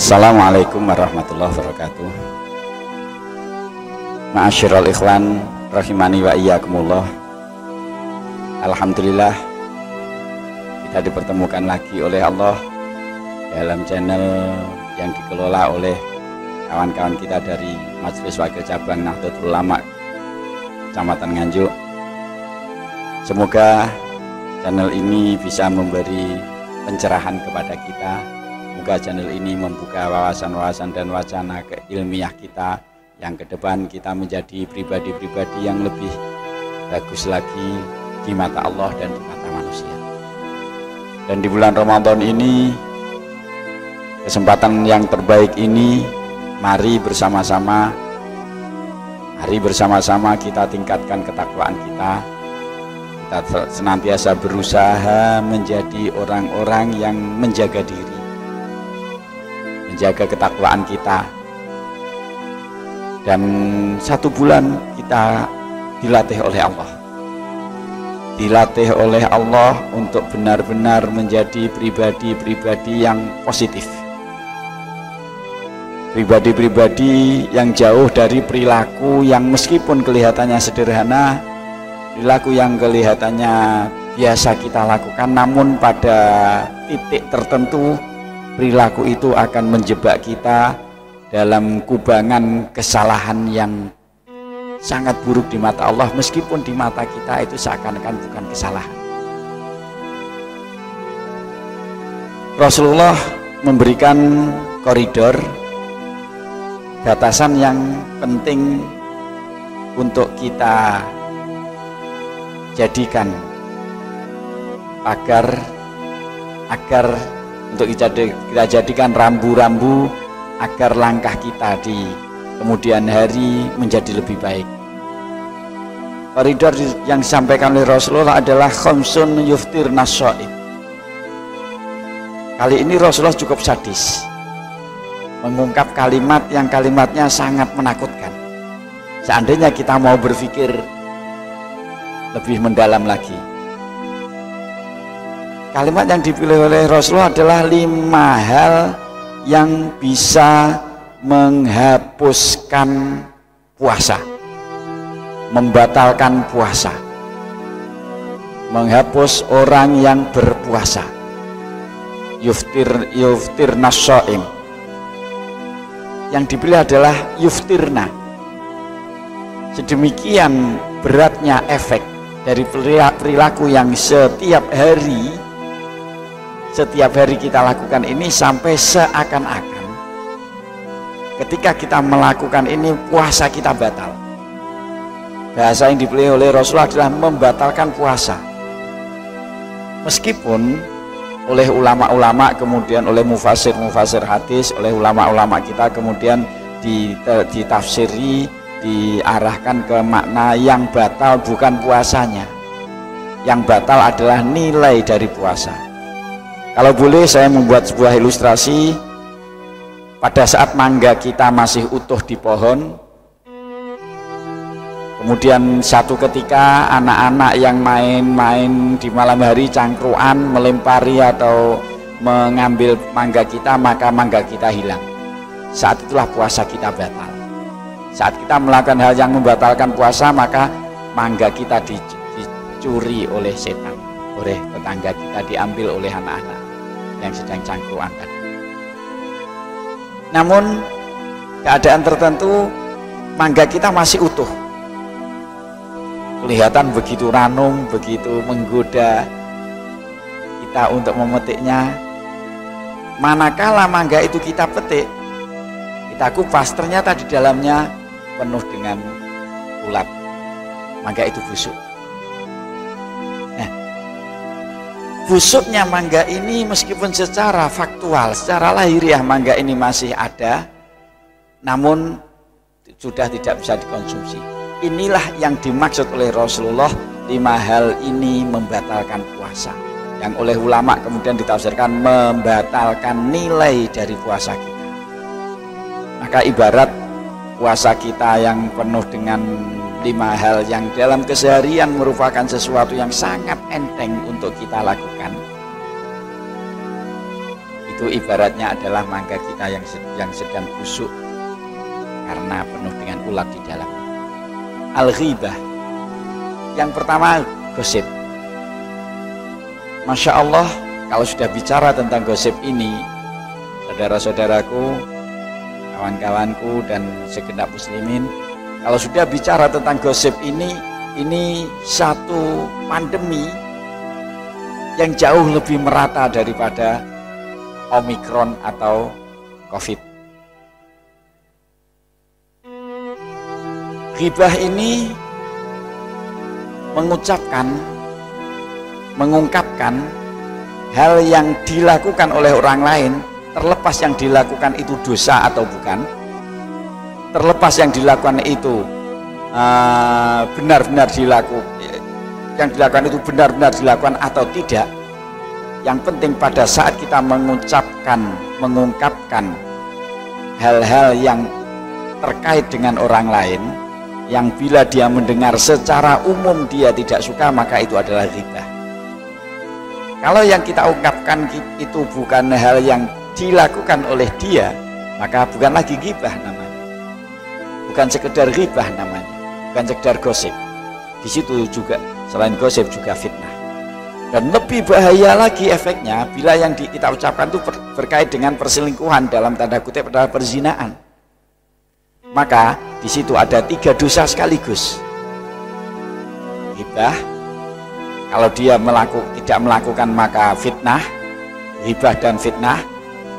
Assalamualaikum warahmatullahi wabarakatuh. Ma'asyiral ikhwan rahimani wa iyyakumullah. Alhamdulillah kita dipertemukan lagi oleh Allah dalam channel yang dikelola oleh kawan-kawan kita dari Majelis Wakil Cabang Nahdlatul Ulama Kecamatan Nganjuk. Semoga channel ini bisa memberi pencerahan kepada kita. Semoga channel ini membuka wawasan-wawasan dan wacana keilmiah kita, yang ke depan kita menjadi pribadi-pribadi yang lebih bagus lagi di mata Allah dan di mata manusia. Dan di bulan Ramadan ini, kesempatan yang terbaik ini, mari bersama-sama kita tingkatkan ketakwaan kita. Kita senantiasa berusaha menjadi orang-orang yang menjaga diri, menjaga ketakwaan kita. Dan 1 bulan kita dilatih oleh Allah, dilatih oleh Allah untuk benar-benar menjadi pribadi-pribadi yang positif, pribadi-pribadi yang jauh dari perilaku yang meskipun kelihatannya sederhana, perilaku yang kelihatannya biasa kita lakukan, namun pada titik tertentu perilaku itu akan menjebak kita dalam kubangan kesalahan yang sangat buruk di mata Allah, meskipun di mata kita itu seakan-akan bukan kesalahan. Rasulullah memberikan koridor, batasan yang penting untuk kita jadikan agar untuk kita jadikan rambu-rambu agar langkah kita di kemudian hari menjadi lebih baik. Koridor yang disampaikan oleh Rasulullah adalah khamsun yuftirna shaim. Kali ini Rasulullah cukup sadis, mengungkap kalimat yang kalimatnya sangat menakutkan. Seandainya kita mau berpikir lebih mendalam lagi, kalimat yang dipilih oleh Rasulullah adalah 5 hal yang bisa menghapuskan puasa, membatalkan puasa, menghapus orang yang berpuasa. Yuftirna shaim. Yang dipilih adalah yuftirna. Sedemikian beratnya efek dari perilaku yang setiap hari kita lakukan ini, sampai seakan-akan ketika kita melakukan ini puasa kita batal. Bahasa yang dipilih oleh Rasulullah adalah membatalkan puasa. Meskipun oleh ulama-ulama, kemudian oleh mufasir hadis, oleh ulama-ulama kita kemudian ditafsiri, diarahkan ke makna yang batal bukan puasanya, yang batal adalah nilai dari puasa. Kalau boleh saya membuat sebuah ilustrasi. Pada saat mangga kita masih utuh di pohon, kemudian satu ketika anak-anak yang main-main di malam hari cangkruan melempari atau mengambil mangga kita, maka mangga kita hilang. Saat itulah puasa kita batal. Saat kita melakukan hal yang membatalkan puasa, maka mangga kita dicuri oleh setan, oleh tetangga kita, diambil oleh anak-anak yang sedang cangkruan tadi. Namun keadaan tertentu mangga kita masih utuh, kelihatan begitu ranum, begitu menggoda kita untuk memetiknya. Manakala mangga itu kita petik, kita kupas, ternyata di dalamnya penuh dengan ulat, mangga itu busuk. Busuknya mangga ini meskipun secara faktual, secara lahiriah mangga ini masih ada, namun sudah tidak bisa dikonsumsi. Inilah yang dimaksud oleh Rasulullah, 5 hal ini membatalkan puasa, yang oleh ulama kemudian ditafsirkan membatalkan nilai dari puasa kita. Maka ibarat puasa kita yang penuh dengan 5 hal yang dalam keseharian merupakan sesuatu yang sangat enteng untuk kita lakukan, Itu ibaratnya adalah mangga kita yang sedang busuk karena penuh dengan ulat di dalam. Al-ghibah. Yang pertama, gosip. Masya Allah, kalau sudah bicara tentang gosip ini, saudara-saudaraku, kawan-kawanku dan segenap muslimin, kalau sudah bicara tentang gosip ini satu pandemi yang jauh lebih merata daripada Omikron atau Covid. Ghibah ini mengungkapkan hal yang dilakukan oleh orang lain, terlepas yang dilakukan itu dosa atau bukan, terlepas yang dilakukan itu benar-benar dilakukan atau tidak. Yang penting pada saat kita mengungkapkan hal-hal yang terkait dengan orang lain, yang bila dia mendengar secara umum dia tidak suka, maka itu adalah ghibah. Kalau yang kita ungkapkan itu bukan hal yang dilakukan oleh dia, maka bukan lagi ghibah namanya, bukan sekedar ghibah namanya, bukan sekedar gosip. Di situ juga selain gosip juga fitnah. Dan lebih bahaya lagi efeknya bila yang kita ucapkan itu berkait dengan perselingkuhan, dalam tanda kutip adalah perzinaan. Maka di situ ada 3 dosa sekaligus. Ghibah, kalau dia tidak melakukan maka fitnah, ghibah dan fitnah.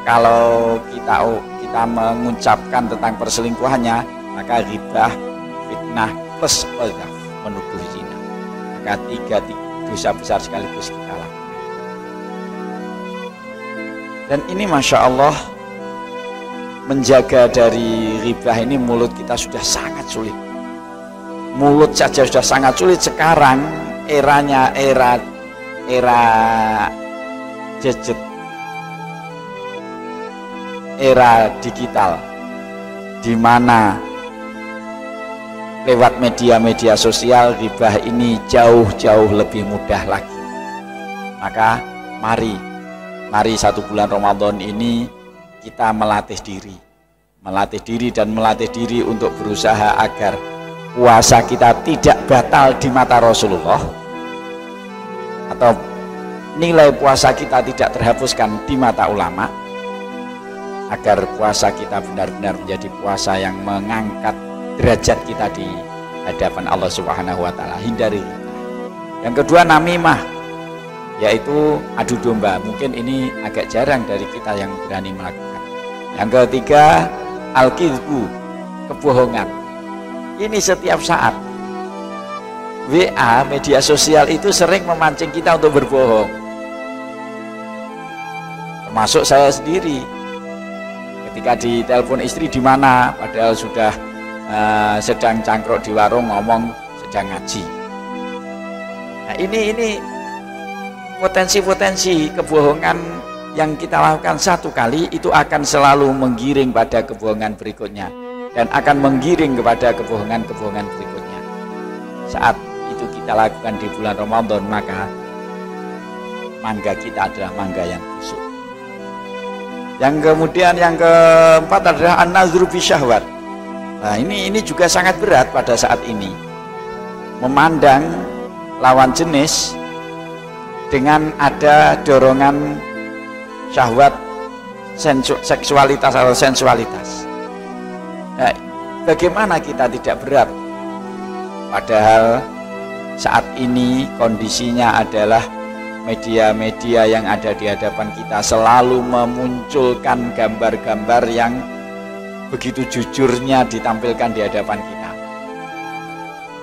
Kalau kita mengucapkan tentang perselingkuhannya, maka ghibah, fitnah plus qadzaf, menuduh zina. Maka 3 dosa besar sekaligus kita lakukan. Dan ini Masya Allah, menjaga dari ghibah ini, mulut kita sudah sangat sulit. Mulut saja sudah sangat sulit sekarang, era gadget, era digital, di mana lewat media-media sosial ghibah ini jauh lebih mudah lagi. Maka mari 1 bulan Ramadan ini kita melatih diri untuk berusaha agar puasa kita tidak batal di mata Rasulullah, atau nilai puasa kita tidak terhapuskan di mata ulama, agar puasa kita benar-benar menjadi puasa yang mengangkat derajat kita di hadapan Allah Subhanahu wa taala. Hindari. Yang kedua, namimah, yaitu adu domba. Mungkin ini agak jarang dari kita yang berani melakukan. Yang ketiga, al-kizbu, kebohongan. Ini setiap saat. WA, media sosial itu sering memancing kita untuk berbohong. Termasuk saya sendiri. Ketika ditelepon istri di mana, padahal sudah sedang cangkruk di warung, ngomong sedang ngaji. Nah, ini potensi-potensi kebohongan yang kita lakukan satu kali itu akan selalu menggiring pada kebohongan berikutnya, dan akan menggiring kepada kebohongan-kebohongan berikutnya. Saat itu kita lakukan di bulan Ramadan, maka mangga kita adalah mangga yang busuk. Yang kemudian yang keempat adalah an-nazru fi syahwat. Nah, ini juga sangat berat pada saat ini, memandang lawan jenis dengan ada dorongan syahwat, seksualitas atau sensualitas. Nah, bagaimana kita tidak berat? Padahal saat ini kondisinya adalah media-media yang ada di hadapan kita selalu memunculkan gambar-gambar yang begitu jujurnya ditampilkan di hadapan kita.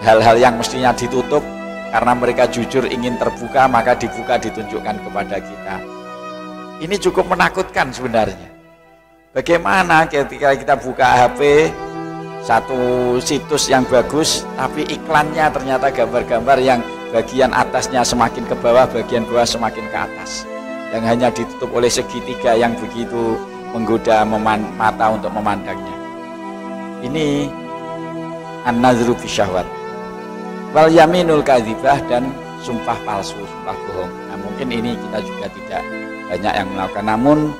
Hal-hal yang mestinya ditutup, karena mereka jujur ingin terbuka, maka dibuka, ditunjukkan kepada kita. Ini cukup menakutkan sebenarnya. Bagaimana ketika kita buka HP, satu situs yang bagus, tapi iklannya ternyata gambar-gambar yang bagian atasnya semakin ke bawah, bagian bawah semakin ke atas, yang hanya ditutup oleh segitiga yang begitu menggoda mata untuk memandangnya. Ini an-nazru fi syahwat, wal yaminul kadzibah, dan sumpah palsu, sumpah bohong. Nah, mungkin ini kita juga tidak banyak yang melakukan, namun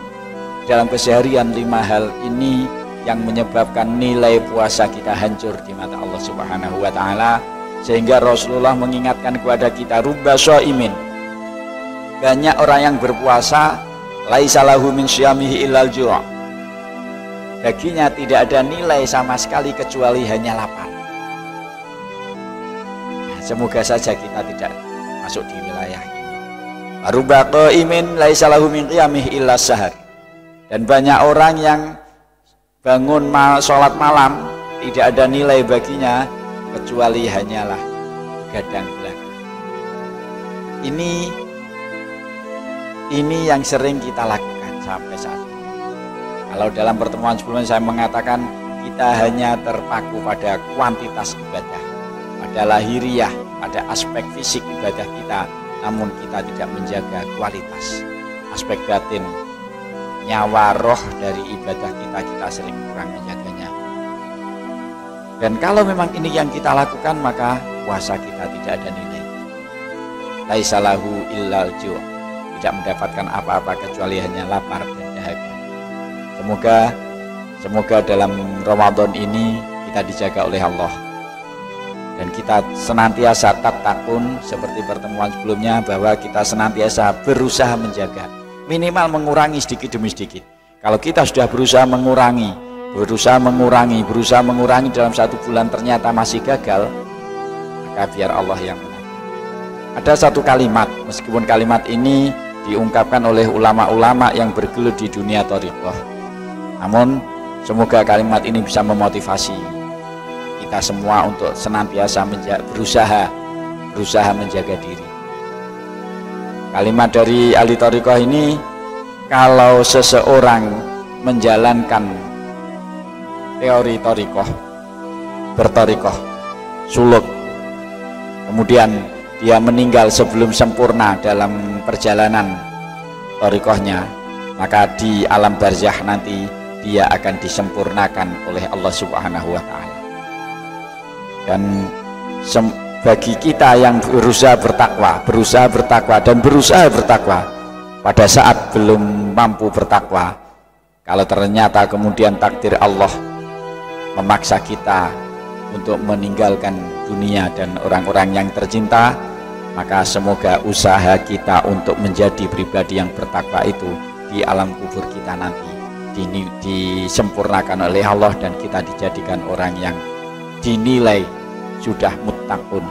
dalam keseharian 5 hal ini yang menyebabkan nilai puasa kita hancur di mata Allah Subhanahu wa taala, sehingga Rasulullah mengingatkan kepada kita, rubba shaimin, banyak orang yang berpuasa, laisa lahu min syiyamihi illal ju', baginya tidak ada nilai sama sekali kecuali hanya lapar. Nah, semoga saja kita tidak masuk di wilayah ini. Rubba qaimin laisa lahu min qiyamihi illa sahar, dan banyak orang yang bangun sholat malam tidak ada nilai baginya kecuali hanyalah gadang belakang. Ini yang sering kita lakukan sampai saat ini. Kalau dalam pertemuan sebelumnya saya mengatakan kita hanya terpaku pada kuantitas ibadah, pada lahiriah, pada aspek fisik ibadah kita, namun kita tidak menjaga kualitas, aspek batin, nyawa roh dari ibadah kita sering kurang menjaganya. Dan kalau memang ini yang kita lakukan, maka puasa kita tidak ada nilai. Laisa lahu illal ju', tidak mendapatkan apa-apa kecuali hanya lapar dan dahaga. Semoga dalam Ramadan ini kita dijaga oleh Allah, dan kita senantiasa tatkun seperti pertemuan sebelumnya, bahwa kita senantiasa berusaha menjaga, minimal mengurangi sedikit demi sedikit. Kalau kita sudah berusaha mengurangi dalam 1 bulan ternyata masih gagal, maka biar Allah yang menang. Ada satu kalimat, meskipun kalimat ini diungkapkan oleh ulama-ulama yang bergelut di dunia thariqah, namun semoga kalimat ini bisa memotivasi kita semua untuk senantiasa berusaha menjaga diri. Kalimat dari ahli thariqah ini, kalau seseorang menjalankan teori thariqah, berthariqah, suluk, kemudian dia meninggal sebelum sempurna dalam perjalanan thariqahnya, maka di alam barzakh nanti dia akan disempurnakan oleh Allah Subhanahu wa taala. Dan bagi kita yang berusaha bertakwa pada saat belum mampu bertakwa, kalau ternyata kemudian takdir Allah memaksa kita untuk meninggalkan dunia dan orang-orang yang tercinta, maka semoga usaha kita untuk menjadi pribadi yang bertakwa itu di alam kubur kita nanti disempurnakan oleh Allah, dan kita dijadikan orang yang dinilai sudah muttaqun,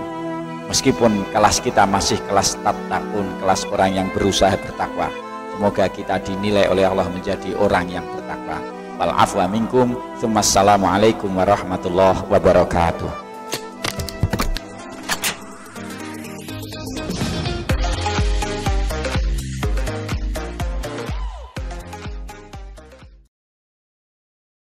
meskipun kelas kita masih kelas tattaqun, kelas orang yang berusaha bertakwa. Semoga kita dinilai oleh Allah menjadi orang yang bertakwa. Wal afwa minkum. Assalamualaikum warahmatullahi wabarakatuh.